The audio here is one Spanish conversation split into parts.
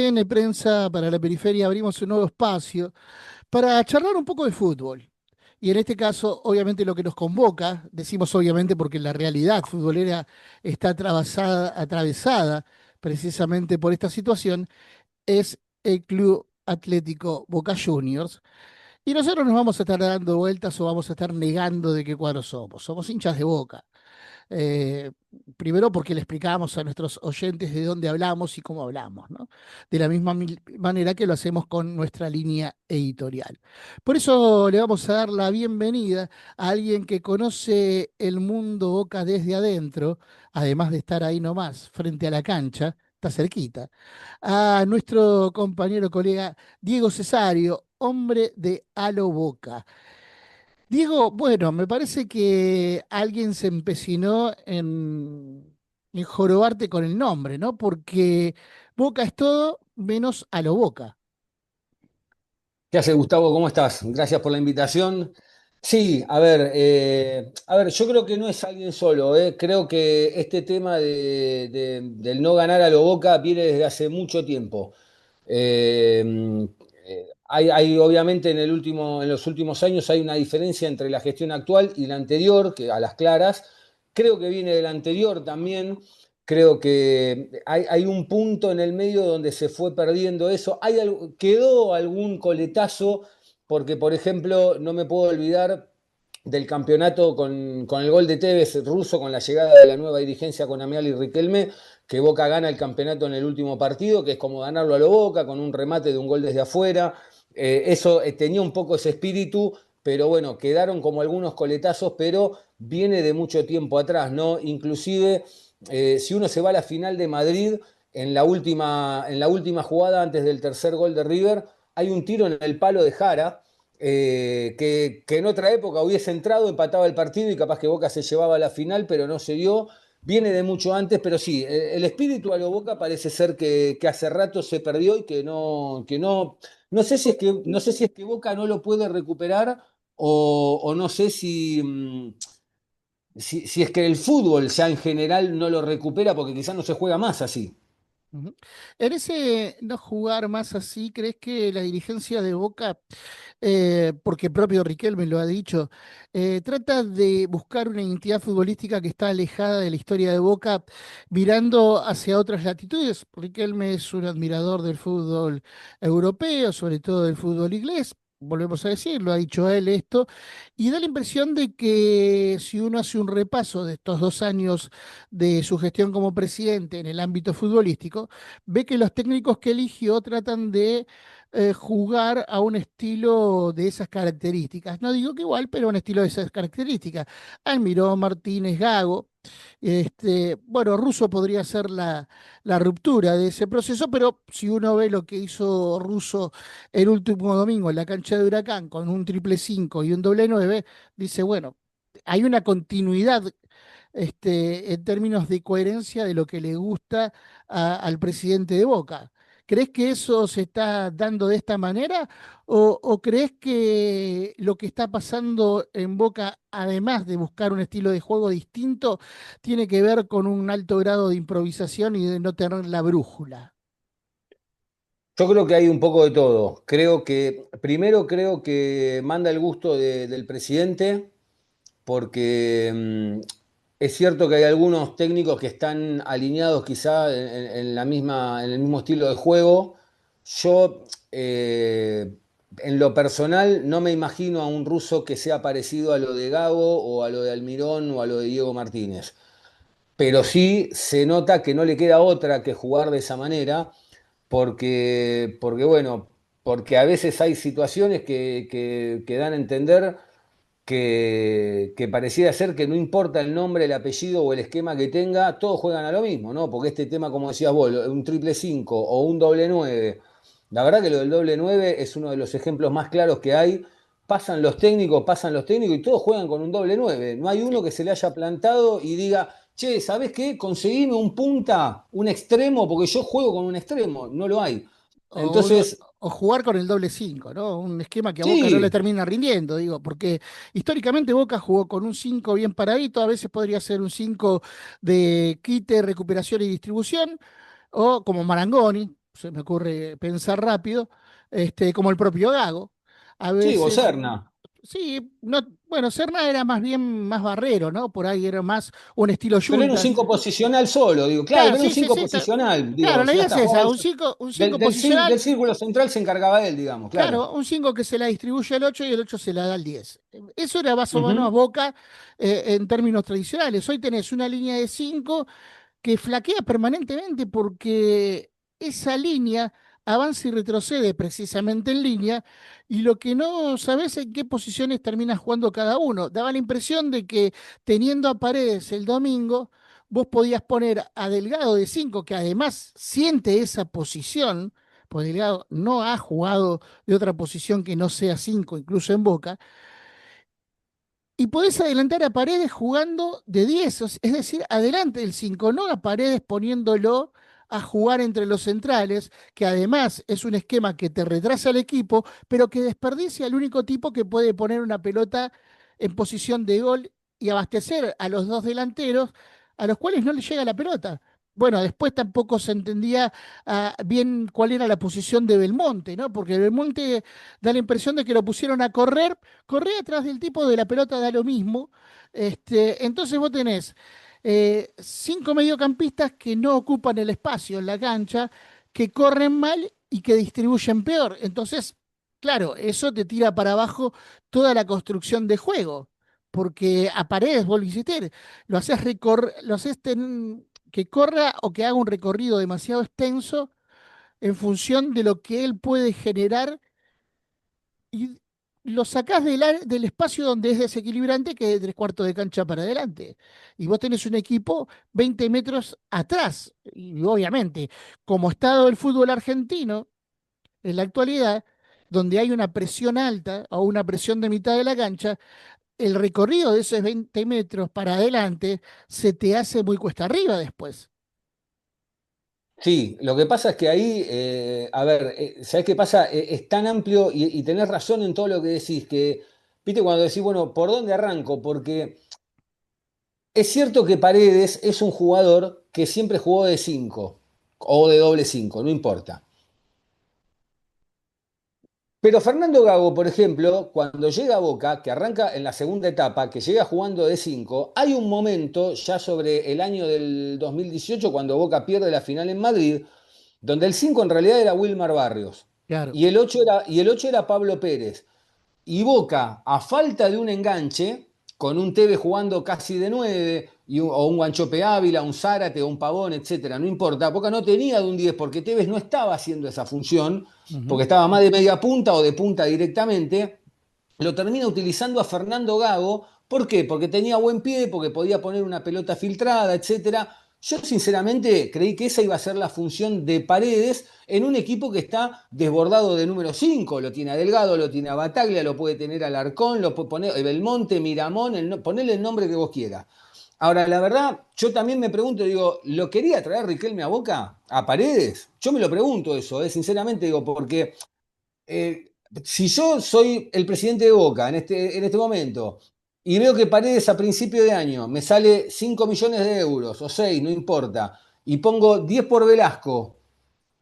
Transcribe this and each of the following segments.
TN Prensa para la Periferia abrimos un nuevo espacio para charlar un poco de fútbol. Y en este caso, obviamente lo que nos convoca, decimos obviamente porque la realidad futbolera está atravesada precisamente por esta situación, es el Club Atlético Boca Juniors. Y nosotros nos vamos a estar dando vueltas o vamos a estar negando de qué cuadro somos. Somos hinchas de Boca. Eh, Primero porque le explicamos a nuestros oyentes de dónde hablamos y cómo hablamos, ¿no? De la misma manera que lo hacemos con nuestra línea editorial. Por eso le vamos a dar la bienvenida a alguien que conoce el mundo Boca desde adentro, además de estar ahí nomás, frente a la cancha, está cerquita, a nuestro compañero colega Diego Cesario, hombre de Alo Boca. Diego, bueno, me parece que alguien se empecinó en jorobarte con el nombre, ¿no? Porque Boca es todo menos a lo Boca. ¿Qué hace, Gustavo? ¿Cómo estás? Gracias por la invitación. Sí, a ver, yo creo que no es alguien solo, ¿eh? Creo que este tema del no ganar a lo Boca viene desde hace mucho tiempo. Hay, obviamente en los últimos años hay una diferencia entre la gestión actual y la anterior, que a las claras. Creo que viene de la anterior también. Creo que hay un punto en el medio donde se fue perdiendo eso. Quedó algún coletazo, porque por ejemplo, no me puedo olvidar del campeonato con el gol de Tevez ruso, con la llegada de la nueva dirigencia con Amial y Riquelme, que Boca gana el campeonato en el último partido, que es como ganarlo a lo Boca, con un remate de un gol desde afuera. Eso tenía un poco ese espíritu, pero bueno, quedaron como algunos coletazos, pero viene de mucho tiempo atrás, ¿no? Inclusive, si uno se va a la final de Madrid, en la última jugada, antes del tercer gol de River, hay un tiro en el palo de Jara, que en otra época hubiese entrado, empataba el partido y capaz que Boca se llevaba a la final, pero no se dio. Viene de mucho antes, pero sí, el espíritu a lo Boca parece ser que hace rato se perdió y no sé si es que Boca no lo puede recuperar o no sé si es que el fútbol ya en general no lo recupera porque quizás no se juega más así. Ujú. En ese no jugar más así, ¿crees que la dirigencia de Boca, porque propio Riquelme lo ha dicho, trata de buscar una identidad futbolística que está alejada de la historia de Boca, mirando hacia otras latitudes? Riquelme es un admirador del fútbol europeo, sobre todo del fútbol inglés. Volvemos a decir, lo ha dicho él esto, y da la impresión de que si uno hace un repaso de estos 2 años de su gestión como presidente en el ámbito futbolístico, ve que los técnicos que eligió tratan de jugar a un estilo de esas características. No digo que igual, pero un estilo de esas características. Almirón, Martínez, Gago. Bueno, Russo podría ser la ruptura de ese proceso, pero si uno ve lo que hizo Russo el último domingo en la cancha de Huracán con un triple 5 y un doble 9, dice, bueno, hay una continuidad en términos de coherencia de lo que le gusta al presidente de Boca. ¿Crees que eso se está dando de esta manera o crees que lo que está pasando en Boca, además de buscar un estilo de juego distinto, tiene que ver con un alto grado de improvisación y de no tener la brújula? Yo creo que hay un poco de todo. Primero creo que manda el gusto del presidente, porque es cierto que hay algunos técnicos que están alineados quizá en el mismo estilo de juego. Yo, en lo personal, no me imagino a un ruso que sea parecido a lo de Gago o a lo de Almirón o a lo de Diego Martínez, pero sí se nota que no le queda otra que jugar de esa manera, bueno, porque a veces hay situaciones que dan a entender que pareciera ser que no importa el nombre, el apellido o el esquema que tenga, todos juegan a lo mismo, ¿no? Porque este tema, como decías vos, un triple 5 o un doble 9, la verdad que lo del doble 9 es uno de los ejemplos más claros que hay. Pasan los técnicos y todos juegan con un doble 9. No hay uno que se le haya plantado y diga, che, ¿sabés qué? Conseguime un punta, un extremo, porque yo juego con un extremo. No lo hay. Entonces, O jugar con el doble 5, ¿no? Un esquema que a Boca no le sí, termina rindiendo, digo, porque históricamente Boca jugó con un 5 bien paradito, a veces podría ser un 5 de quite, recuperación y distribución, o como Marangoni. se me ocurre pensar rápido, como el propio Gago. A Sí, o veces, Serna. sí, no, bueno, Serna era más bien más barrero, ¿no? Por ahí era más un estilo Pero era un Yuntas. 5 posicional solo, digo, claro, Claro, pero era un sí, sí, 5 sí. posicional, Claro, digo, la ya idea es está, jugaba esa, él un cinco del posicional. círculo central se encargaba él, digamos, claro. Claro, un 5 que se la distribuye al 8 y el 8 se la da al 10. Eso era más o menos Ujú. Boca en términos tradicionales. Hoy tenés una línea de 5 que flaquea permanentemente porque esa línea avanza y retrocede precisamente en línea y lo que no sabes es en qué posiciones termina jugando cada uno. Daba la impresión de que teniendo a Paredes el domingo, vos podías poner a Delgado de 5 que además siente esa posición, porque Delgado no ha jugado de otra posición que no sea 5 incluso en Boca, y podés adelantar a Paredes jugando de 10, es decir, adelante del 5, no a Paredes poniéndolo a jugar entre los centrales, que además es un esquema que te retrasa al equipo, pero que desperdicia al único tipo que puede poner una pelota en posición de gol y abastecer a los dos delanteros, a los cuales no le llega la pelota. Bueno, después tampoco se entendía bien cuál era la posición de Belmonte, ¿no? Porque Belmonte da la impresión de que lo pusieron a correr. Corría atrás del tipo de la pelota da lo mismo. Entonces vos tenés 5 mediocampistas que no ocupan el espacio en la cancha, que corren mal y que distribuyen peor. Entonces, claro, eso te tira para abajo toda la construcción de juego. Porque a Paredes, vos lo hiciste, lo haces que corra o que haga un recorrido demasiado extenso en función de lo que él puede generar y lo sacás del espacio donde es desequilibrante, que es de 3 cuartos de cancha para adelante. Y vos tenés un equipo 20 metros atrás. Y obviamente, como estado del fútbol argentino en la actualidad, donde hay una presión alta o una presión de mitad de la cancha, el recorrido de esos 20 metros para adelante se te hace muy cuesta arriba después. Sí, lo que pasa es que ahí, a ver, ¿sabés qué pasa? Es tan amplio y tenés razón en todo lo que decís, que, viste, cuando decís, bueno, ¿por dónde arranco? Porque es cierto que Paredes es un jugador que siempre jugó de 5 o de doble 5, no importa. Pero Fernando Gago, por ejemplo, cuando llega a Boca, que arranca en la segunda etapa, que llega jugando de 5, hay un momento ya sobre el año del 2018, cuando Boca pierde la final en Madrid, donde el 5 en realidad era Wilmar Barrios Claro. y el 8 era Pablo Pérez. Y Boca, a falta de un enganche, con un Tevez jugando casi de 9 o un Guanchope Ávila, un Zárate o un Pavón, etcétera, no importa. Boca no tenía de un 10 porque Tevez no estaba haciendo esa función, Ujú. porque estaba más de media punta o de punta directamente. Lo termina utilizando a Fernando Gago. ¿Por qué? Porque tenía buen pie, porque podía poner una pelota filtrada, etcétera. Yo sinceramente creí que esa iba a ser la función de Paredes en un equipo que está desbordado de número 5. Lo tiene a Delgado, lo tiene a Bataglia, lo puede tener a Alarcón, lo puede poner a Belmonte, Miramón, ponele el nombre que vos quieras. Ahora, la verdad, yo también me pregunto, digo, ¿lo quería traer Riquelme a Boca? ¿A Paredes? Yo me lo pregunto eso, sinceramente, digo, porque eh, si yo soy el presidente de Boca en este momento y veo que Paredes a principio de año me sale 5 millones de euros o 6, no importa, y pongo 10 por Velasco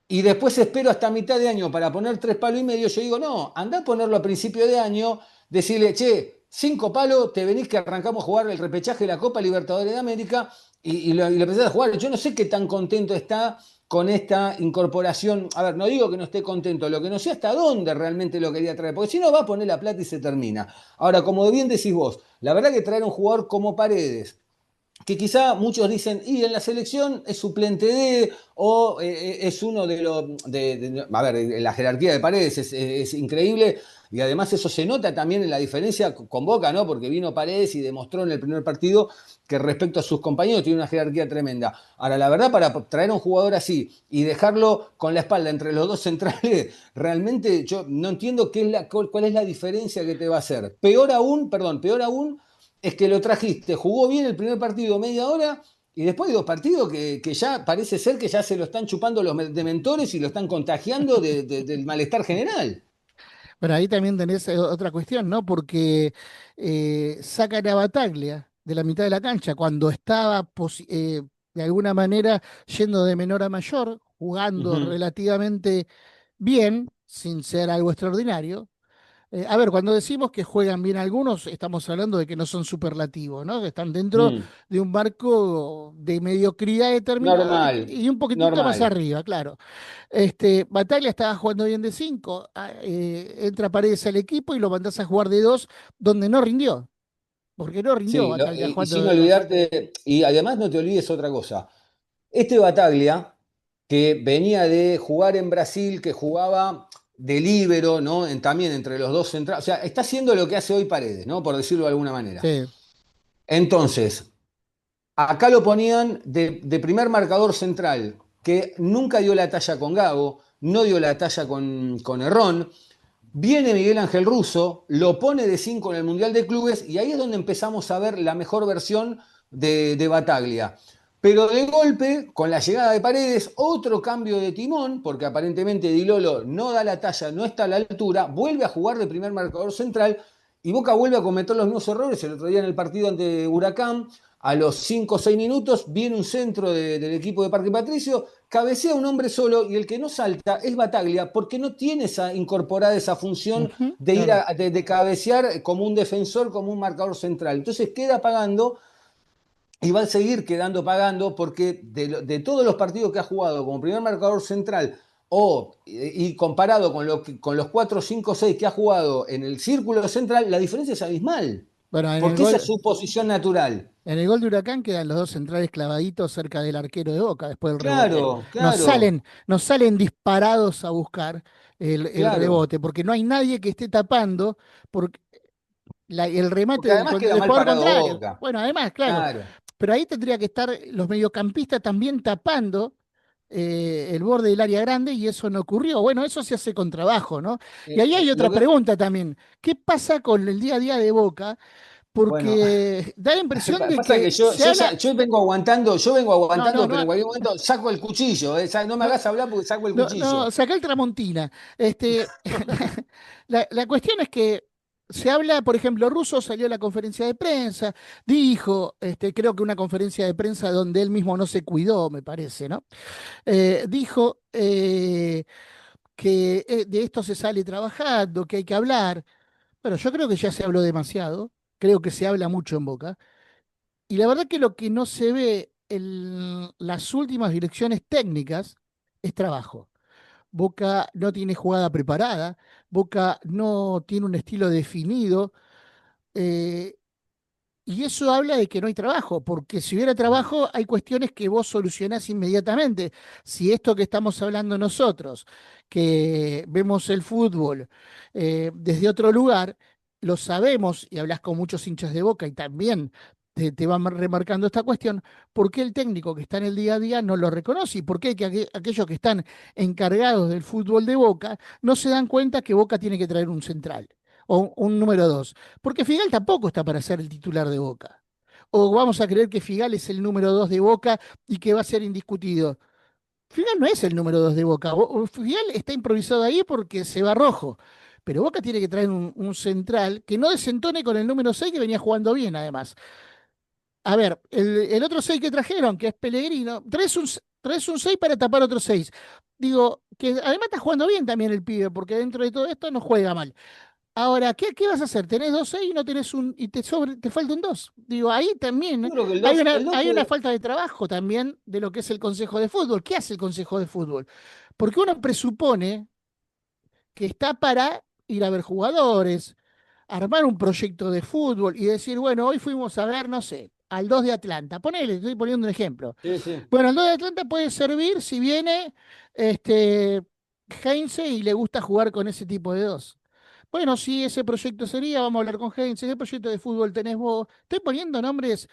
y después espero hasta mitad de año para poner 3 palos y medio, yo digo, no, anda a ponerlo a principio de año, decirle, che, 5 palos, te venís que arrancamos a jugar el repechaje de la Copa Libertadores de América y lo empezás a jugar. Yo no sé qué tan contento está con esta incorporación. A ver, no digo que no esté contento, lo que no sé hasta dónde realmente lo quería traer, porque si no va a poner la plata y se termina. Ahora, como bien decís vos, la verdad que traer un jugador como Paredes, que quizá muchos dicen, y en la selección es suplente de, o es uno de los, a ver, la jerarquía de Paredes es increíble, y además eso se nota también en la diferencia con Boca, ¿no? Porque vino Paredes y demostró en el primer partido que respecto a sus compañeros tiene una jerarquía tremenda. Ahora, la verdad, para traer a un jugador así y dejarlo con la espalda entre los dos centrales, realmente yo no entiendo cuál es la diferencia que te va a hacer. Peor aún, perdón, peor aún es que lo trajiste, jugó bien el primer partido media hora y después hay dos partidos que ya parece ser que ya se lo están chupando los dementores y lo están contagiando del malestar general. Pero ahí también tenés otra cuestión, ¿no? Porque sacan a Bataglia de la mitad de la cancha cuando estaba de alguna manera yendo de menor a mayor, jugando Ujú. relativamente bien, sin ser algo extraordinario. A ver, cuando decimos que juegan bien algunos, estamos hablando de que no son superlativos, ¿no? Que están dentro Mm. de un marco de mediocridad determinada Normal, y un poquitito más normal. arriba, claro. Bataglia estaba jugando bien de 5, entra Paredes al equipo y lo mandás a jugar de 2, donde no rindió, porque no rindió Sí, Bataglia y jugando sin de 2. olvidarte, y además no te olvides otra cosa. Este Bataglia, que venía de jugar en Brasil, que jugaba de líbero, ¿no? También entre los dos centrales. O sea, está haciendo lo que hace hoy Paredes, ¿no? Por decirlo de alguna manera. Sí. Entonces, acá lo ponían de primer marcador central, que nunca dio la talla con Gago, no dio la talla con Herrón. Viene Miguel Ángel Russo, lo pone de 5 en el Mundial de Clubes y ahí es donde empezamos a ver la mejor versión de Bataglia. Pero de golpe, con la llegada de Paredes, otro cambio de timón, porque aparentemente Di Lolo no da la talla, no está a la altura, vuelve a jugar de primer marcador central y Boca vuelve a cometer los mismos errores. El otro día en el partido ante Huracán, a los 5 o 6 minutos, viene un centro del equipo de Parque Patricio, cabecea un hombre solo y el que no salta es Bataglia porque no tiene incorporada esa función Ujú, de ir claro. de cabecear como un defensor, como un marcador central. Entonces queda pagando y va a seguir quedando pagando porque de todos los partidos que ha jugado como primer marcador central y comparado con los 4, 5, 6 que ha jugado en el círculo central, la diferencia es abismal. Bueno, Porque esa es su posición natural. en el gol de Huracán quedan los dos centrales clavaditos cerca del arquero de Boca después del rebote. Claro, claro, Nos salen disparados a buscar el claro. rebote, porque no hay nadie que esté tapando porque el remate Porque además queda del mal jugador parado contrario. Boca. Bueno, además, claro, Claro. pero ahí tendría que estar los mediocampistas también tapando el borde del área grande y eso no ocurrió. Bueno, eso se hace con trabajo, ¿no? Y ahí hay Lo otra que, pregunta también. ¿Qué pasa con el día a día de Boca? bueno, Porque da la impresión de pasa que que se habla. yo vengo No, no, aguantando, pero no, en cualquier momento saco el cuchillo. No me no, hagas hablar porque saco el no, no, cuchillo. saca el Tramontina. La cuestión es que se habla, por ejemplo, Russo salió a la conferencia de prensa, dijo, creo que una conferencia de prensa donde él mismo no se cuidó, me parece, ¿no? Dijo que de esto se sale trabajando, que hay que hablar. Pero yo creo que ya se habló demasiado, creo que se habla mucho en Boca. Y la verdad que lo que no se ve en las últimas direcciones técnicas es trabajo. Boca no tiene jugada preparada, Boca no tiene un estilo definido, eh, y eso habla de que no hay trabajo, porque si hubiera trabajo hay cuestiones que vos solucionás inmediatamente. Si esto que estamos hablando nosotros, que vemos el fútbol desde otro lugar, lo sabemos y hablas con muchos hinchas de Boca y también te van remarcando esta cuestión, ¿por qué el técnico que está en el día a día no lo reconoce? ¿Y por qué que aquellos que están encargados del fútbol de Boca no se dan cuenta que Boca tiene que traer un central o un número dos? Porque Figal tampoco está para ser el titular de Boca. O vamos a creer que Figal es el número 2 de Boca y que va a ser indiscutido. Figal no es el número 2 de Boca. Figal está improvisado ahí porque se va rojo. Pero Boca tiene que traer un central que no desentone con el número 6 que venía jugando bien, además. A ver, el otro 6 que trajeron, que es Pellegrino, traes un 6 para tapar otro 6. Digo, que además está jugando bien también el pibe, porque dentro de todo esto no juega mal. Ahora, ¿qué vas a hacer? ¿Tenés dos ahí y no tenés y te falta un dos? Digo, ahí también Yo creo que el 2 hay una puede. falta de trabajo también de lo que es el Consejo de Fútbol. ¿Qué hace el Consejo de Fútbol? Porque uno presupone que está para ir a ver jugadores, armar un proyecto de fútbol y decir, bueno, hoy fuimos a ver, no sé, al 2 de Atlanta. Ponele, estoy poniendo un ejemplo. Sí, sí. Bueno, el 2 de Atlanta puede servir si viene este, Heinze y le gusta jugar con ese tipo de dos. Bueno, sí, ese proyecto sería, vamos a hablar con Heinz, ¿qué proyecto de fútbol tenés vos? Estoy poniendo nombres,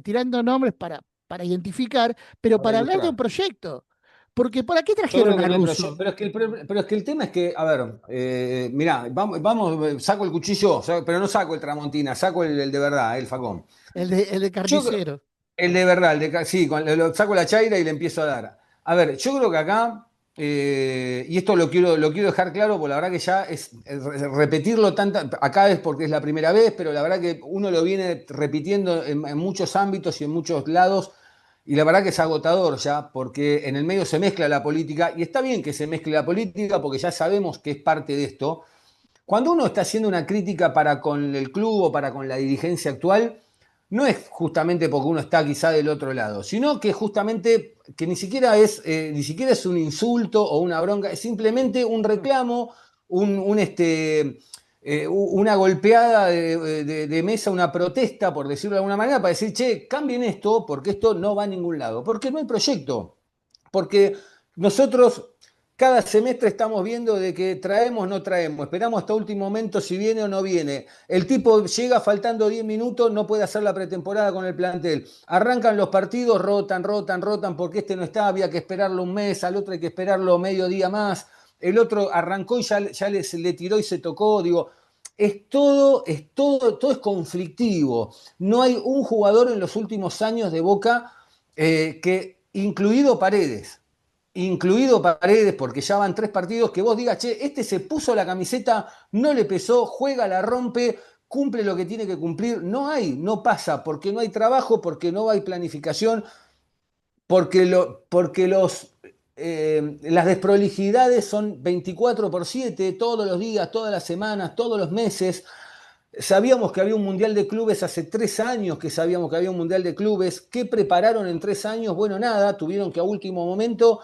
tirando nombres para identificar, pero Para para hablar de un ilustrar. proyecto. Porque ¿para qué Yo creo trajeron que a no hay proyecto. Russo? Pero es que el tema es que, a ver, mirá, saco el cuchillo, pero no saco el Tramontina, saco el de verdad, el facón. El de Yo, creo- carnicero. el de verdad, sí, saco la chaira y le empiezo a dar. A ver, yo creo que acá, y esto lo quiero dejar claro, porque la verdad que ya es repetirlo tanto, acá es porque es la primera vez, pero la verdad que uno lo viene repitiendo en muchos ámbitos y en muchos lados Y la verdad que es agotador ya, porque en el medio se mezcla la política, y está bien que se mezcle la política, porque ya sabemos que es parte de esto. Cuando uno está haciendo una crítica para con el club o para con la dirigencia actual, no es justamente porque uno está quizá del otro lado, sino que justamente que ni siquiera es un insulto o una bronca, es simplemente un reclamo, una golpeada de mesa, una protesta, por decirlo de alguna manera, para decir, che, cambien esto porque esto no va a ningún lado, porque no hay proyecto, porque nosotros cada semestre estamos viendo de que traemos, no traemos, esperamos hasta último momento si viene o no viene. El tipo llega faltando 10 minutos, no puede hacer la pretemporada con el plantel. Arrancan los partidos, rotan, porque este no está, había que esperarlo un mes, al otro hay que esperarlo medio día más. El otro arrancó y ya le tiró y se tocó. Digo, todo es conflictivo. No hay un jugador en los últimos años de Boca incluido Paredes, porque ya van 3 partidos, que vos digas, che, este se puso la camiseta, no le pesó, juega, la rompe, cumple lo que tiene que cumplir. No hay, no pasa, porque no hay trabajo, porque no hay planificación, porque las desprolijidades son 24/7, todos los días, todas las semanas, todos los meses. Sabíamos que había un Mundial de Clubes hace 3 años, que sabíamos que había un Mundial de Clubes. ¿Qué prepararon en 3 años? Bueno, nada, tuvieron que a último momento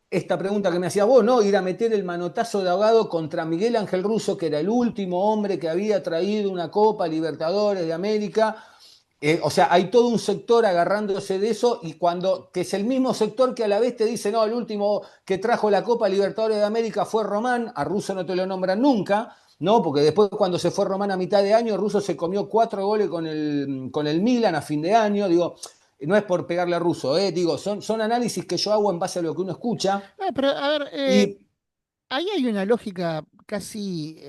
esta pregunta que me hacía vos, ¿no? Ir a meter el manotazo de ahogado contra Miguel Ángel Russo, que era el último hombre que había traído una Copa Libertadores de América. O sea, hay todo un sector agarrándose de eso que es el mismo sector que a la vez te dice, no, el último que trajo la Copa Libertadores de América fue Román, a Russo no te lo nombran nunca, ¿no? Porque después cuando se fue Román a mitad de año, Russo se comió 4 goles con el Milan a fin de año, digo, no es por pegarle a Russo, digo, son análisis que yo hago en base a lo que uno escucha. Pero a ver, Y ahí hay una lógica casi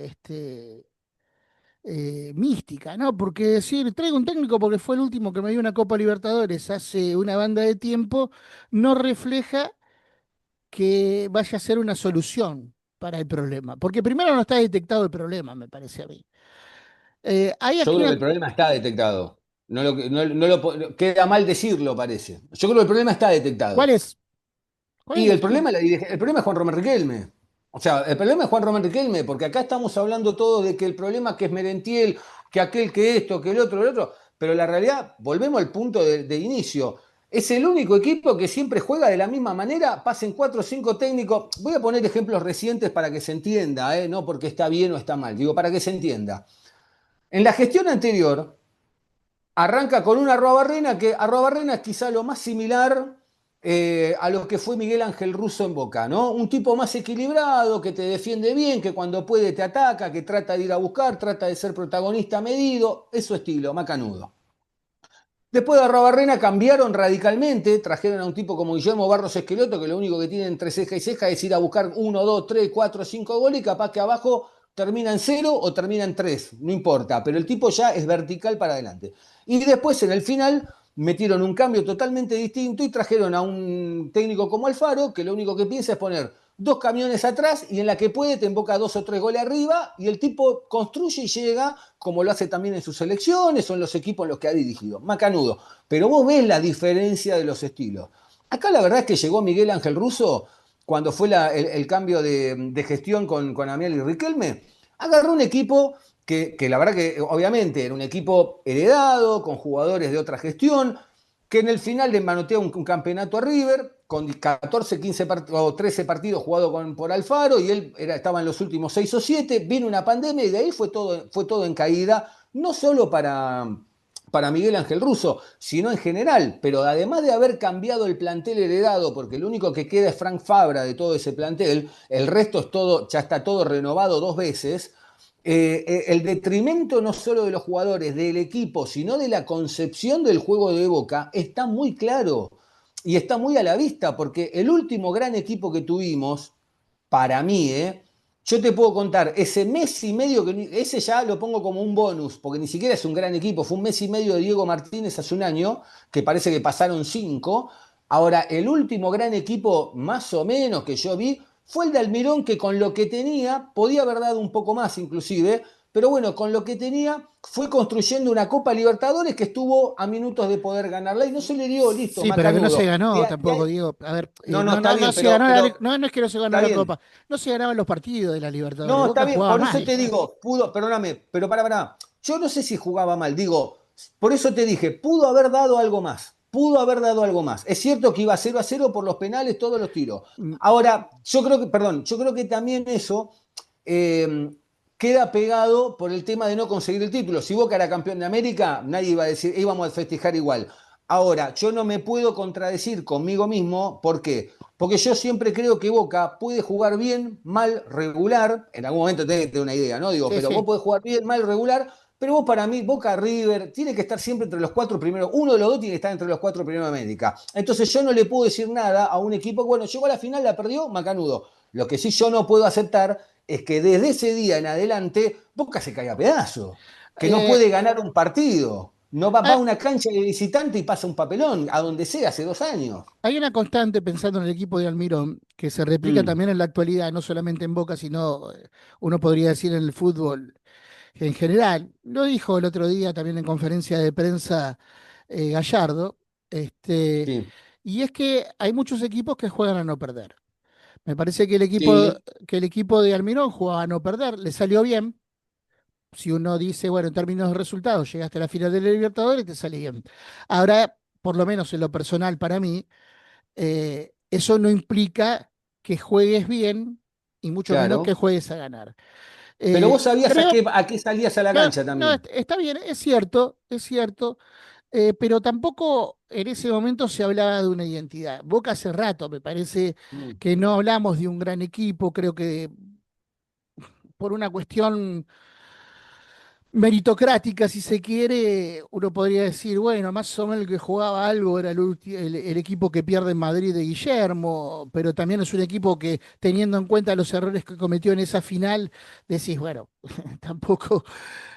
mística, ¿no? Porque decir, traigo un técnico porque fue el último que me dio una Copa Libertadores hace una banda de tiempo, no refleja que vaya a ser una solución para el problema. Porque primero no está detectado el problema, me parece a mí. Hay yo aquí creo que una... el problema está detectado. Queda mal decirlo, parece. Yo creo que el problema está ¿Cuál detectado. es? ¿Cuál es Y el el problema? problema, el problema es Juan Román Riquelme. O sea, el problema es Juan Román Riquelme, porque acá estamos hablando todos de que el problema que es Merentiel, que aquel, que esto, que el otro, pero la realidad, volvemos al punto de inicio. Es el único equipo que siempre juega de la misma manera, pasen 4 o 5 técnicos. Voy a poner ejemplos recientes para que se entienda, no porque está bien o está mal, digo, para que se entienda. En la gestión anterior, arranca con un Arruabarrena que Arruabarrena es quizá lo más similar a lo que fue Miguel Ángel Russo en Boca, ¿no? Un tipo más equilibrado, que te defiende bien, que cuando puede te ataca, que trata de ir a buscar, trata de ser protagonista medido, es su estilo, macanudo. Después de Arruabarrena cambiaron radicalmente, trajeron a un tipo como Guillermo Barros Esqueloto, que lo único que tiene entre ceja y ceja es ir a buscar 1, 2, 3, 4, 5 goles, y capaz que abajo termina en 0 o termina en 3, no importa, pero el tipo ya es vertical para adelante. Y después en el final metieron un cambio totalmente distinto y trajeron a un técnico como Alfaro, que lo único que piensa es poner 2 camiones atrás y en la que puede te emboca 2 o 3 goles arriba y el tipo construye y llega como lo hace también en sus selecciones o en los equipos en los que ha dirigido. Macanudo. Pero vos ves la diferencia de los estilos. Acá la verdad es que llegó Miguel Ángel Russo cuando fue el cambio de gestión con Amiel y Riquelme. Agarró un equipo que la verdad que obviamente era un equipo heredado, con jugadores de otra gestión, que en el final le manotea un campeonato a River, con 14, 15 o 13 partidos jugados por Alfaro, y él estaba en los últimos 6 o 7, vino una pandemia y de ahí fue todo en caída, no solo para Miguel Ángel Russo, sino en general, pero además de haber cambiado el plantel heredado, porque el único que queda es Frank Fabra de todo ese plantel, el resto ya está todo renovado 2 veces. El detrimento no solo de los jugadores, del equipo, sino de la concepción del juego de Boca está muy claro y está muy a la vista, porque el último gran equipo que tuvimos, para mí, yo te puedo contar, ese mes y medio, ese ya lo pongo como un bonus, porque ni siquiera es un gran equipo, fue un mes y medio de Diego Martínez hace un año, que parece que pasaron 5. Ahora, el último gran equipo, más o menos, que yo vi, fue el de Almirón, que con lo que tenía podía haber dado un poco más inclusive, pero bueno, con lo que tenía fue construyendo una Copa Libertadores que estuvo a minutos de poder ganarla y no se le dio, listo, Sí, pero que no se macanudo. ganó tampoco, Diego. A ver, No, no, no, está no, no bien, se ganó pero no es que no se ganó está la bien. Copa, no se ganaban los partidos de la Libertadores, No, está Boca bien, jugaba por eso mal. te digo, pudo, perdóname, pero para, yo no sé si jugaba mal, digo, por eso te dije, pudo haber dado algo más, pudo haber dado algo más. Es cierto que iba 0-0 por los penales, todos los tiros. Mm, Ahora, yo creo que, perdón, yo creo que también eso eh, queda pegado por el tema de no conseguir el título. Si Boca era campeón de América, nadie iba a decir, íbamos a festejar igual. Ahora, yo no me puedo contradecir conmigo mismo, ¿por qué? Porque yo siempre creo que Boca puede jugar bien, mal, regular. En algún momento tenés que tener una idea, ¿no? Digo, sí, pero vos sí. podés jugar bien, mal, regular. Pero vos para mí, Boca River, tiene que estar siempre entre los cuatro primeros. Uno de los dos tiene que estar entre los cuatro primeros de América. Entonces yo no le puedo decir nada a un equipo. Bueno, llegó a la final, la perdió, macanudo. Lo que sí yo no puedo aceptar es que desde ese día en adelante Boca se caiga a pedazos. Que no Eh, puede ganar un partido. No va a ah, una cancha de visitante y pasa un papelón, a donde sea, hace 2 años. Hay una constante pensando en el equipo de Almirón que se replica Mm. también en la actualidad, no solamente en Boca, sino uno podría decir en el fútbol en general. Lo dijo el otro día también en conferencia de prensa Gallardo, este, Sí, y es que hay muchos equipos que juegan a no perder. Me parece sí, que el equipo de Almirón jugaba a no perder, le salió bien. Si uno dice, bueno, en términos de resultados, llegaste a la final de la Libertadores, te sale bien. Ahora, por lo menos en lo personal para mí, eso no implica que juegues bien y mucho menos que claro. juegues a ganar. Pero vos sabías a Creo, qué salías a la no, cancha no, también. está bien, es cierto, pero tampoco en ese momento se hablaba de una identidad. Boca hace rato, me parece Mm. que no hablamos de un gran equipo, creo que por una cuestión meritocrática, si se quiere, uno podría decir, bueno, más o menos el que jugaba algo era el equipo que pierde en Madrid de Guillermo, pero también es un equipo que, teniendo en cuenta los errores que cometió en esa final, decís, bueno, tampoco,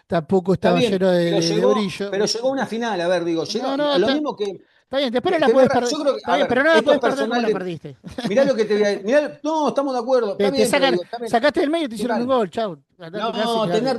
tampoco Está estaba bien, lleno de brillo. pero llegó a una final, a ver, digo, No, llegó, no, a lo mismo está bien, después no la tenés puedes perder, yo creo que, está a bien, pero ver, no la esto es puedes perder como personal la de, perdiste. mirá lo que te voy a decir, no, estamos de acuerdo, está Te bien, pero sacan, digo, está bien, sacaste del medio y te hicieron un total. gol, chau, andá a tu casa y No, quedate.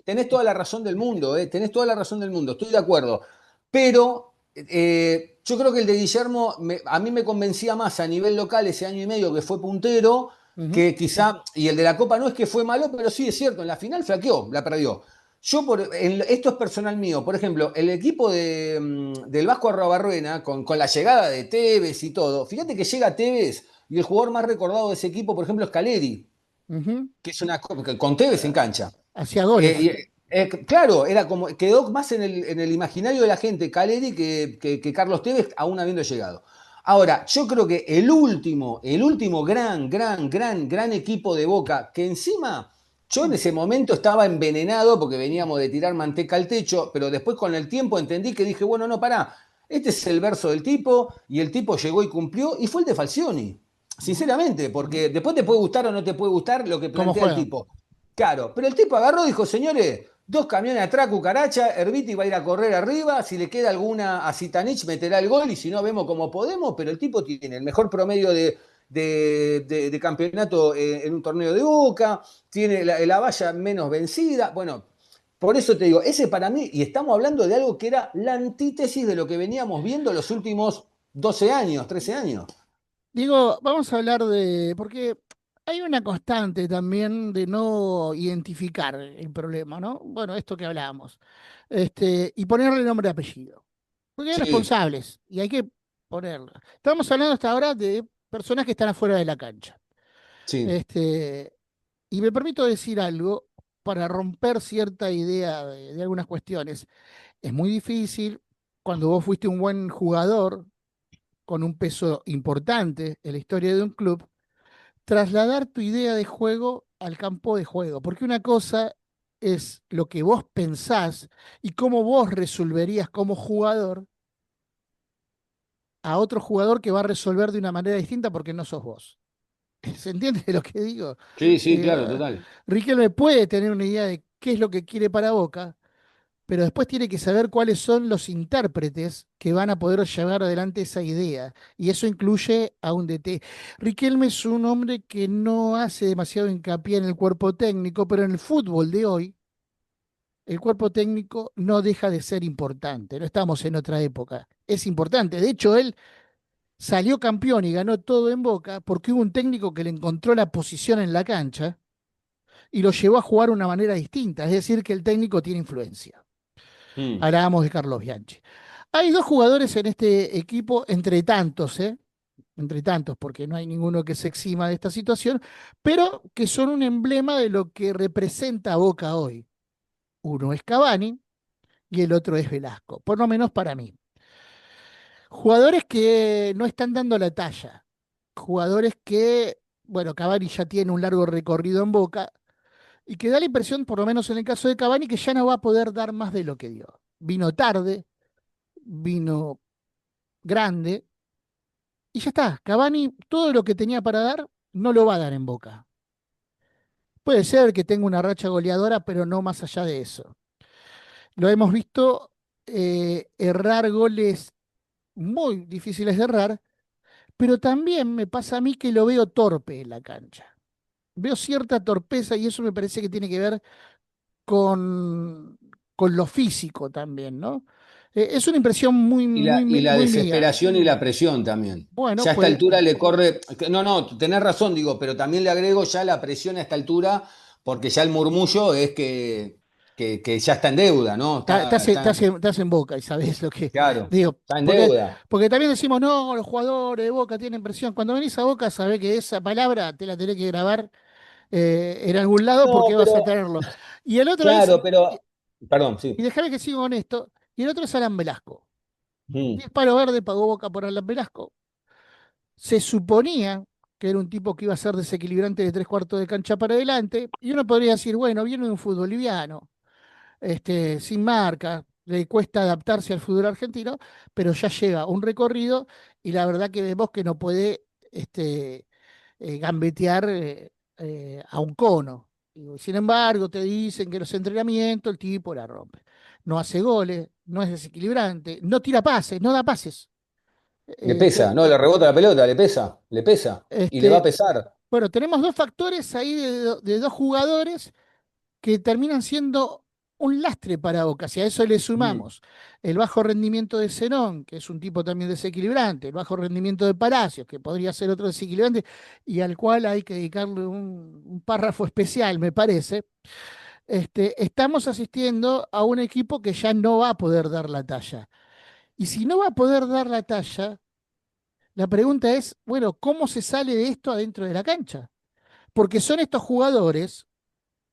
tenés toda la razón del mundo, tenés toda la razón del mundo, estoy de acuerdo. Pero yo creo que el de Guillermo a mí me convencía más a nivel local ese año y medio que fue puntero, Ujú, que quizá, y el de la Copa no es que fue malo, pero sí es cierto, en la final flaqueó, la perdió. Esto es personal mío, por ejemplo, el equipo del Vasco Arrobarruena, con la llegada de Tevez y todo, fíjate que llega Tevez y el jugador más recordado de ese equipo, por ejemplo, es Caleri, ujú. que es con Tevez en cancha. Hacía goles. Claro, era como, quedó más en el imaginario de la gente Caleri que Carlos Tevez aún habiendo llegado. Ahora, yo creo que el último gran equipo de Boca, que encima yo en ese momento estaba envenenado porque veníamos de tirar manteca al techo, pero después con el tiempo entendí que dije, bueno, no, pará, este es el verso del tipo y el tipo llegó y cumplió y fue el de Falcioni. Ujú, Sinceramente, ujú. porque después te puede gustar o no te puede gustar lo que ¿Cómo plantea el juegan? tipo. Claro, pero el tipo agarró y dijo, señores, 2 camiones atrás, cucaracha, Herbiti va a ir a correr arriba, si le queda alguna a Zitanich meterá el gol y si no vemos cómo podemos, pero el tipo tiene el mejor promedio de campeonato en un torneo de Boca, tiene la valla menos vencida, bueno, por eso te digo, ese para mí, y estamos hablando de algo que era la antítesis de lo que veníamos viendo los últimos 12 años, 13 años. Digo, vamos a hablar porque hay una constante también de no identificar el problema, ¿no? Bueno, esto que hablábamos. Y ponerle nombre y apellido. Porque hay Sí, responsables y hay que ponerlo. Estamos hablando hasta ahora de personas que están afuera de la cancha. sí, Este, y me permito decir algo para romper cierta idea de algunas cuestiones. Es muy difícil cuando vos fuiste un buen jugador con un peso importante en la historia de un club, trasladar tu idea de juego al campo de juego, porque una cosa es lo que vos pensás y cómo vos resolverías como jugador a otro jugador que va a resolver de una manera distinta porque no sos vos. ¿Se entiende lo que digo? sí, sí, claro, Eh, total. Riquelme puede tener una idea de qué es lo que quiere para Boca, pero después tiene que saber cuáles son los intérpretes que van a poder llevar adelante esa idea. Y eso incluye a un DT. Riquelme es un hombre que no hace demasiado hincapié en el cuerpo técnico, pero en el fútbol de hoy, el cuerpo técnico no deja de ser importante. No estamos en otra época. Es importante. De hecho, él salió campeón y ganó todo en Boca porque hubo un técnico que le encontró la posición en la cancha y lo llevó a jugar de una manera distinta. Es decir, que el técnico tiene influencia. Mm. Hablábamos de Carlos Bianchi. Hay dos jugadores en este equipo, entre tantos, ¿eh? Entre tantos, porque no hay ninguno que se exima de esta situación, pero que son un emblema de lo que representa Boca hoy. Uno es Cavani y el otro es Velasco, por lo menos para mí. Jugadores que no están dando la talla, jugadores que, bueno, Cavani ya tiene un largo recorrido en Boca y que da la impresión, por lo menos en el caso de Cavani, que ya no va a poder dar más de lo que dio. Vino tarde, vino grande y ya está. Cavani, todo lo que tenía para dar, no lo va a dar en Boca. Puede ser que tenga una racha goleadora, pero no más allá de eso. Lo hemos visto errar goles muy difíciles de errar, pero también me pasa a mí que lo veo torpe en la cancha. Veo cierta torpeza y eso me parece que tiene que ver con, con lo físico también, ¿no? Es una impresión muy, muy, Y la muy mía. desesperación y la presión también. Bueno, Ya a esta pues altura le corre, no, no, tenés razón, digo, pero también le agrego ya la presión a esta altura, porque ya el murmullo es que ya está en deuda, ¿no? te hace en Boca y sabés lo que Claro, digo. está en Porque, deuda. porque también decimos, no, los jugadores de Boca tienen presión. Cuando venís a Boca, sabés que esa palabra te la tenés que grabar en algún lado No, porque vas a pero, tenerlo. Y el otro es, claro, pero, perdón, y sí. déjame que siga honesto, y el otro es Alan Velasco. Mm. 10 palos verde pagó Boca por Alan Velasco. Se suponía que era un tipo que iba a ser desequilibrante de tres cuartos de cancha para adelante, y uno podría decir, bueno, viene de un fútbol liviano, sin marca, le cuesta adaptarse al fútbol argentino, pero ya lleva un recorrido y la verdad que vemos que no puede gambetear a un cono. Y, sin embargo, te dicen que los entrenamientos el tipo la rompe. No hace goles, no es desequilibrante, no tira pases, no da pases. Le Eh, pesa, te- no, le rebota la pelota, le pesa, y le va a este, pesar. bueno, tenemos dos factores ahí de dos jugadores que terminan siendo un lastre para Boca. Si a eso le Mm. sumamos el bajo rendimiento de Zenón, que es un tipo también desequilibrante, el bajo rendimiento de Palacios, que podría ser otro desequilibrante, y al cual hay que dedicarle un párrafo especial, me parece, estamos asistiendo a un equipo que ya no va a poder dar la talla. Y si no va a poder dar la talla, la pregunta es, bueno, ¿cómo se sale de esto adentro de la cancha? Porque son estos jugadores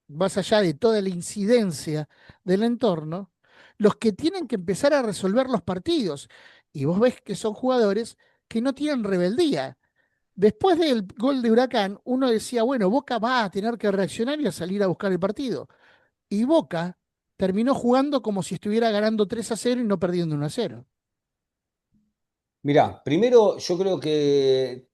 más allá de toda la incidencia del entorno, los que tienen que empezar a resolver los partidos. Y vos ves que son jugadores que no tienen rebeldía. Después del gol de Huracán, uno decía, bueno, Boca va a tener que reaccionar y a salir a buscar el partido. Y Boca terminó jugando como si estuviera ganando 3-0 y no perdiendo 1-0. Mirá, primero yo creo que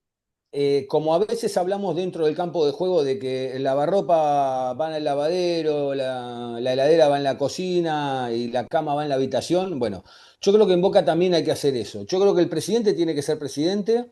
como a veces hablamos dentro del campo de juego de que el lavarropa va en el lavadero, la heladera va en la cocina y la cama va en la habitación, bueno, yo creo que en Boca también hay que hacer eso. Yo creo que el presidente tiene que ser presidente,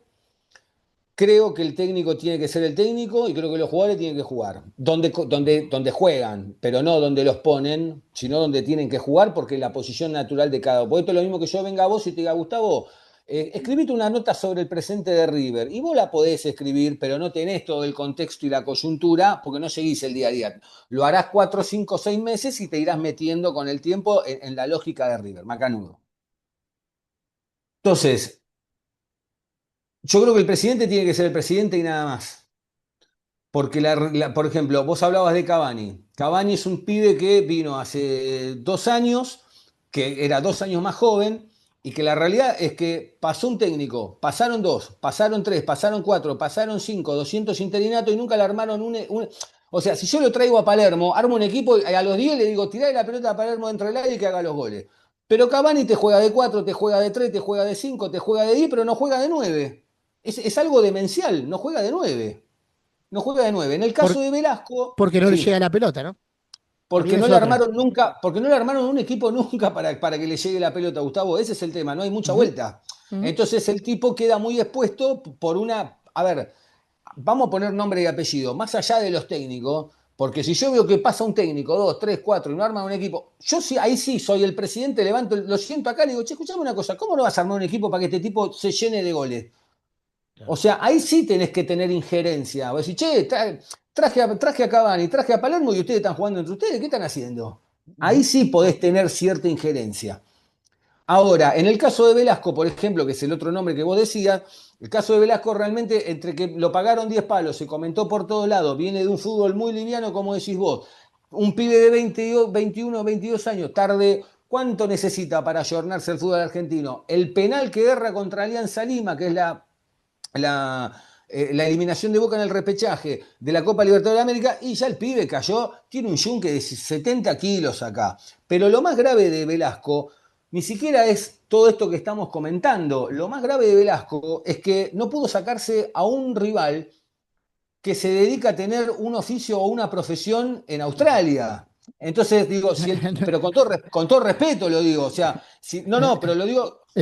creo que el técnico tiene que ser el técnico y creo que los jugadores tienen que jugar. Donde juegan, pero no donde los ponen, sino donde tienen que jugar porque es la posición natural de cada uno. Porque esto es lo mismo que yo venga a vos y te diga, Gustavo, escribite una nota sobre el presente de River. Y vos la podés escribir, pero no tenés todo el contexto y la coyuntura porque no seguís el día a día. Lo harás 4, 5, 6 meses y te irás metiendo con el tiempo en la lógica de River. Macanudo. Entonces, yo creo que el presidente tiene que ser el presidente y nada más. Porque, por ejemplo, vos hablabas de Cavani. Cavani es un pibe que vino hace 2 años, que era 2 años más joven, y que la realidad es que pasó un técnico, pasaron dos, pasaron tres, pasaron cuatro, pasaron cinco, 200 interinatos y nunca le armaron O sea, si yo lo traigo a Palermo, armo un equipo y a los 10 le digo, tirá la pelota a Palermo dentro del área y que haga los goles. Pero Cavani te juega de 4, te juega de 3, te juega de 5, te juega de 10, pero no juega de 9. Es algo demencial, no juega de 9. No juega de 9. En el Por- caso de Velasco, porque no le llega sí, la pelota, ¿no? porque También no es le otra. armaron nunca, porque no le armaron un equipo nunca para que le llegue la pelota, Gustavo. Ese es el tema, no hay mucha Ujú, vuelta. ujú. Entonces el tipo queda muy expuesto por una. A ver, vamos a poner nombre y apellido, más allá de los técnicos, Porque si yo veo que pasa un técnico, dos, tres, cuatro, y no arman un equipo, yo sí, ahí sí soy el presidente, levanto, lo siento acá y le digo, che, escuchame una cosa, ¿cómo no vas a armar un equipo para que este tipo se llene de goles? O Claro. sea, ahí sí tenés que tener injerencia. Vos decís, che, traje a Cavani, traje a Palermo y ustedes están jugando entre ustedes, ¿qué están haciendo? Ahí Ujú. sí podés tener cierta injerencia. Ahora, en el caso de Velasco, por ejemplo, que es el otro nombre que vos decías, el caso de Velasco realmente, entre que lo pagaron 10 palos, se comentó por todos lados, viene de un fútbol muy liviano, como decís vos, un pibe de 21, 22 años, tarde, ¿cuánto necesita para ayornarse el fútbol argentino? El penal que erra contra Alianza Lima, que es la eliminación de Boca en el repechaje de la Copa Libertadores de América, y ya el pibe cayó, tiene un yunque de 70 kilos acá. Pero lo más grave de Velasco ni siquiera es todo esto que estamos comentando. Lo más grave de Velasco es que no pudo sacarse a un rival que se dedica a tener un oficio o una profesión en Australia. Entonces digo, pero con todo respeto lo digo, o sea, no, pero En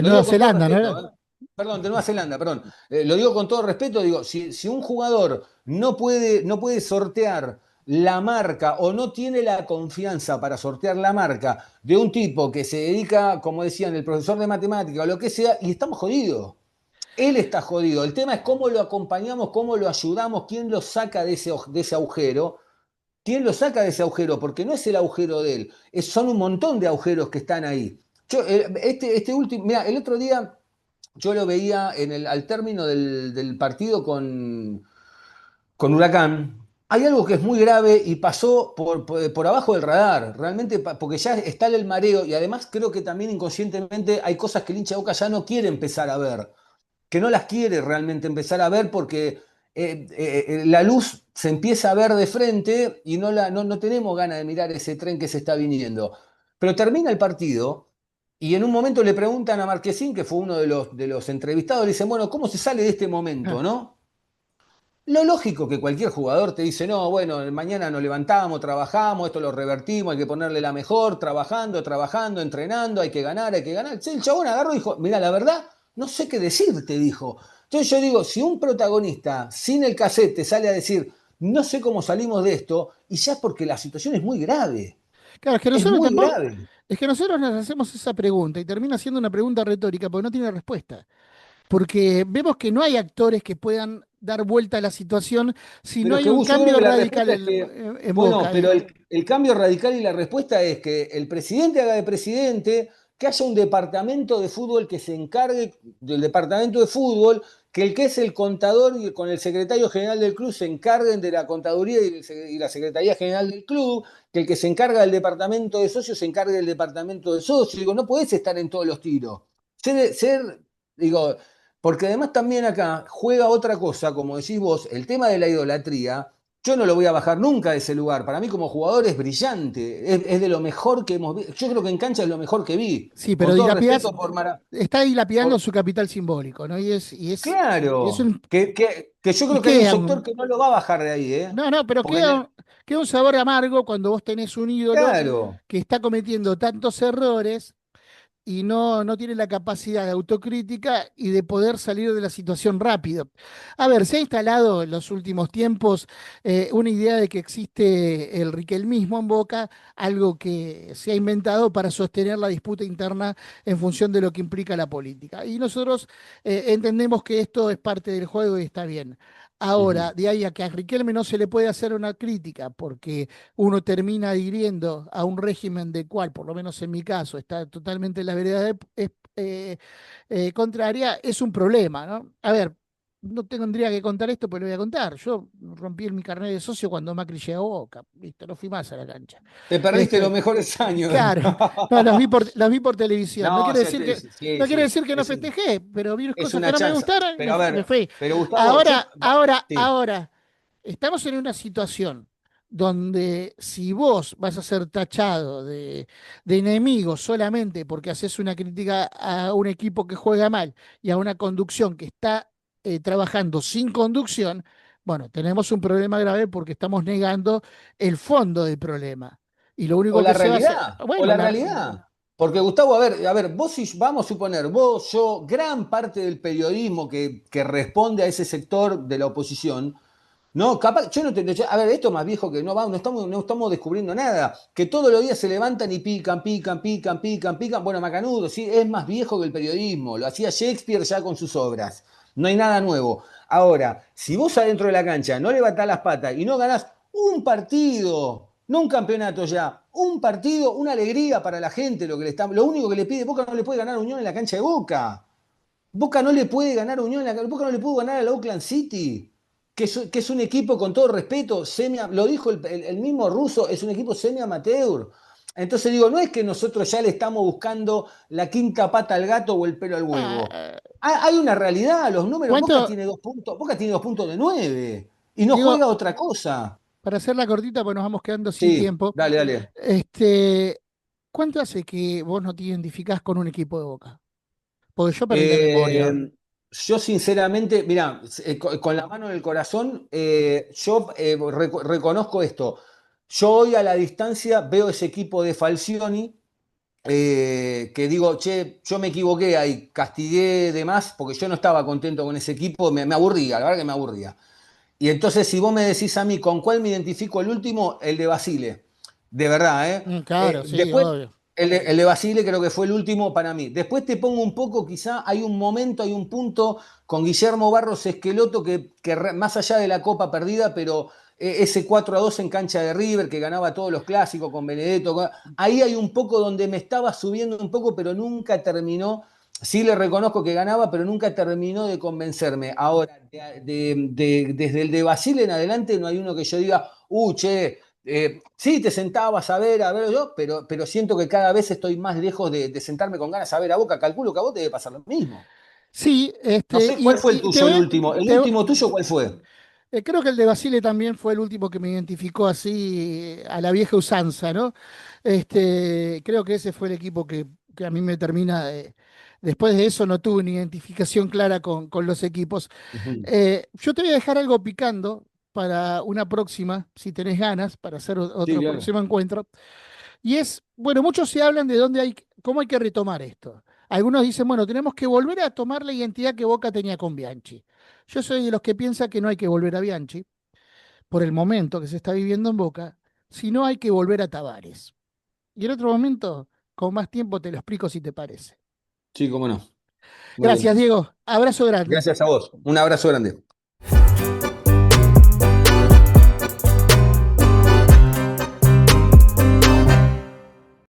lo Nueva digo con todo Zelanda, ¿no respeto, era? ¿eh? Perdón, de Nueva Zelanda, perdón. Lo digo con todo respeto, digo, si un jugador no puede sortear la marca o no tiene la confianza para sortear la marca de un tipo que se dedica, como decían, el profesor de matemática o lo que sea, y estamos jodidos. Él está jodido. El tema es cómo lo acompañamos, cómo lo ayudamos, quién lo saca de ese agujero. ¿Quién lo saca de ese agujero? Porque no es el agujero de él, son un montón de agujeros que están ahí. Este último, mira, el otro día yo lo veía al término del partido con Huracán. Hay algo que es muy grave y pasó por abajo del radar, realmente, porque ya está el mareo y además creo que también inconscientemente hay cosas que el hincha de Boca ya no quiere empezar a ver, que no las quiere realmente empezar a ver porque la luz se empieza a ver de frente y no tenemos ganas de mirar ese tren que se está viniendo. Pero termina el partido y en un momento le preguntan a Marquesín, que fue uno de los entrevistados, le dicen, bueno, ¿cómo se sale de este momento, no? Lo lógico que cualquier jugador te dice, no, bueno, mañana nos levantamos, trabajamos, esto lo revertimos, hay que ponerle la mejor, trabajando, entrenando, hay que ganar, hay que ganar. Sí, el chabón agarró y dijo, mira, la verdad, no sé qué decirte, dijo. Entonces yo digo, si un protagonista sin el cassette te sale a decir, no sé cómo salimos de esto, y ya es porque la situación es muy grave, Claro, es que es nosotros muy tampoco, grave. es que nosotros nos hacemos esa pregunta y termina siendo una pregunta retórica porque no tiene respuesta. Porque vemos que no hay actores que puedan dar vuelta a la situación si no Pero es hay que un Gus, yo creo cambio que la radical respuesta es que, en bueno, Boca. pero el cambio radical y la respuesta es que el presidente haga de presidente, que haya un departamento de fútbol que se encargue del departamento de fútbol, que el que es el contador y con el secretario general del club se encarguen de la contaduría y la secretaría general del club, que el que se encarga del departamento de socios se encargue del departamento de socios. Digo, no podés estar en todos los tiros. Digo, porque además también acá juega otra cosa, como decís vos, el tema de la idolatría. Yo no lo voy a bajar nunca de ese lugar. Para mí como jugador es brillante, es de lo mejor que hemos visto. Yo creo que en cancha es lo mejor que vi. Sí, pero Con todo dilapidás, respeto por Mara. está dilapidando por- su capital simbólico, ¿no? Y es claro, un, que yo y creo que hay un queda sector un- que no lo va a bajar de ahí, ¿eh? no, no, pero Porque, queda un sabor amargo cuando vos tenés un ídolo claro. que está cometiendo tantos errores y no tiene la capacidad de autocrítica y de poder salir de la situación rápido. A ver, se ha instalado en los últimos tiempos una idea de que existe el riquelmismo en Boca, algo que se ha inventado para sostener la disputa interna en función de lo que implica la política. Y nosotros entendemos que esto es parte del juego y está bien. Ujú. Ahora, de ahí a que a Riquelme no se le puede hacer una crítica porque uno termina adhiriendo a un régimen del cual, por lo menos en mi caso, está totalmente en la vereda contraria, es un problema, ¿no? A ver, no tendría que contar esto, pero lo voy a contar. Yo rompí mi carnet de socio cuando Macri llegó a Boca, listo, no fui más a la cancha. Te perdiste los Este, mejores años. claro, no, los vi por televisión. No No, quiere sí, decir que, sí, no quiere sí. decir que no festejé, pero vi Es cosas que una no me chanza. gustaron y Pero me, a me ver, fui. pero Gustavo, Ahora, ahora, sí. ahora. Estamos en una situación donde si vos vas a ser tachado de enemigo solamente porque haces una crítica a un equipo que juega mal y a una conducción que está trabajando sin conducción, bueno, tenemos un problema grave porque estamos negando el fondo del problema. Y lo O único la que se va a hacer, realidad, o bueno, la realidad. Porque Gustavo, a ver, vos si vamos a suponer, vos, yo, gran parte del periodismo que responde a ese sector de la oposición, No, capaz, yo no te. A ver, esto es más viejo que no va, no estamos descubriendo nada. Que todos los días se levantan y pican, pican, pican, pican, pican. Bueno, Macanudo, sí, es más viejo que el periodismo. Lo hacía Shakespeare ya con sus obras. No hay nada nuevo. Ahora, si vos adentro de la cancha no levantás las patas y no ganás un partido, no un campeonato ya, un partido, una alegría para la gente, lo único que le pide, Boca no le puede ganar a Unión en la cancha de Boca. Boca no le puede ganar a Unión, Boca no le pudo ganar al Oakland City, que es un equipo con todo respeto, lo dijo el mismo Russo, es un equipo semi-amateur. Entonces digo, no es que nosotros ya le estamos buscando la quinta pata al gato o el pelo al Ah, huevo. Hay una realidad, los números, ¿cuánto, Boca tiene 2 puntos de 9 y no Diego, juega otra cosa. para hacerla cortita, pues nos vamos quedando sin Sí, tiempo? dale, dale. Este, ¿Cuánto hace que vos no te identificás con un equipo de Boca? Porque yo perdí la memoria. Eh, yo sinceramente, mira, con la mano en el corazón, yo reconozco esto. Yo hoy a la distancia veo ese equipo de Falcioni, que digo, che, yo me equivoqué ahí, castigué de más, porque yo no estaba contento con ese equipo, me aburría, la verdad que me aburría. Y entonces, si vos me decís a mí con cuál me identifico el último, el de Basile. De verdad, ¿eh? Claro, sí, Después, obvio. el de Basile creo que fue el último para mí. Después te pongo un poco, quizá hay un momento, hay un punto con Guillermo Barros Esqueloto que más allá de la copa perdida, pero ese 4-2 en cancha de River, que ganaba todos los clásicos con Benedetto, ahí hay un poco donde me estaba subiendo un poco, pero nunca terminó. Sí le reconozco que ganaba, pero nunca terminó de convencerme. Ahora, desde el de Basile en adelante no hay uno que yo diga, che, sí, te sentabas a ver yo, pero siento que cada vez estoy más lejos de sentarme con ganas a ver a Boca. Calculo que a vos te debe pasar lo mismo. Sí, No sé, ¿cuál fue el y te tuyo, voy el a- último? ¿El te- último tuyo cuál fue? creo que el de Basile también fue el último que me identificó así a la vieja usanza, ¿no? Creo que ese fue el equipo que a mí me termina después de eso no tuve una identificación clara con los equipos. Ujú. Yo te voy a dejar algo picando para una próxima, si tenés ganas, para hacer Sí, otro claro. próximo encuentro. Y es, bueno, muchos se hablan de cómo hay que retomar esto. Algunos dicen, bueno, tenemos que volver a tomar la identidad que Boca tenía con Bianchi. Yo soy de los que piensa que no hay que volver a Bianchi por el momento que se está viviendo en Boca, sino hay que volver a Tavares. Y en otro momento, con más tiempo, te lo explico si te parece. Sí, cómo no. Muy Gracias, bien. Diego. Abrazo grande. Gracias a vos. Un abrazo grande.